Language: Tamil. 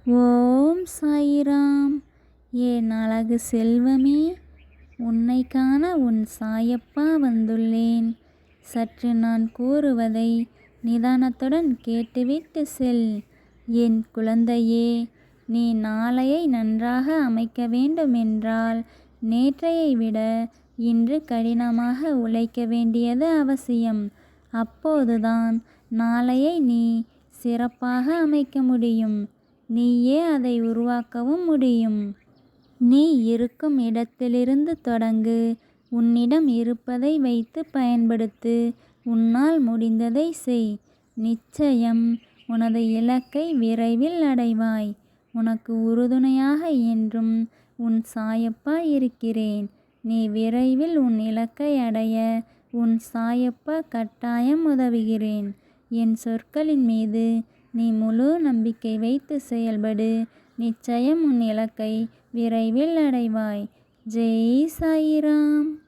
ஓம் சாயிராம். என் அழகு செல்வமே, உன்னை காண உன் சாயப்பா வந்துள்ளேன். சற்று நான் கூறுவதை நிதானத்துடன் கேட்டுவிட்டு செல். என் குழந்தையே, நீ நாளையை நன்றாக அமைக்க வேண்டுமென்றால் நேற்றையை விட இன்று கடினமாக உழைக்க வேண்டியது அவசியம். அப்போதுதான் நாளையை நீ சிறப்பாக அமைக்க முடியும். நீயே அதை உருவாக்கவும் முடியும். நீ இருக்கும் இடத்திலிருந்து தொடங்கு. உன்னிடம் இருப்பதை வைத்து பயன்படுத்து. உன்னால் முடிந்ததை செய். நிச்சயம் உனது இலக்கை விரைவில் அடைவாய். உனக்கு உறுதுணையாக என்றும் உன் சாயப்பா இருக்கிறேன். நீ விரைவில் உன் இலக்கை அடைய உன் சாயப்பா கட்டாயம் உதவுகிறேன். என் சொற்களின் மீது நீ முழு நம்பிக்கை வைத்து செயல்படு. நிச்சயம் உன் இலக்கை விரைவில் அடைவாய். ஜெய் சாயிராம்.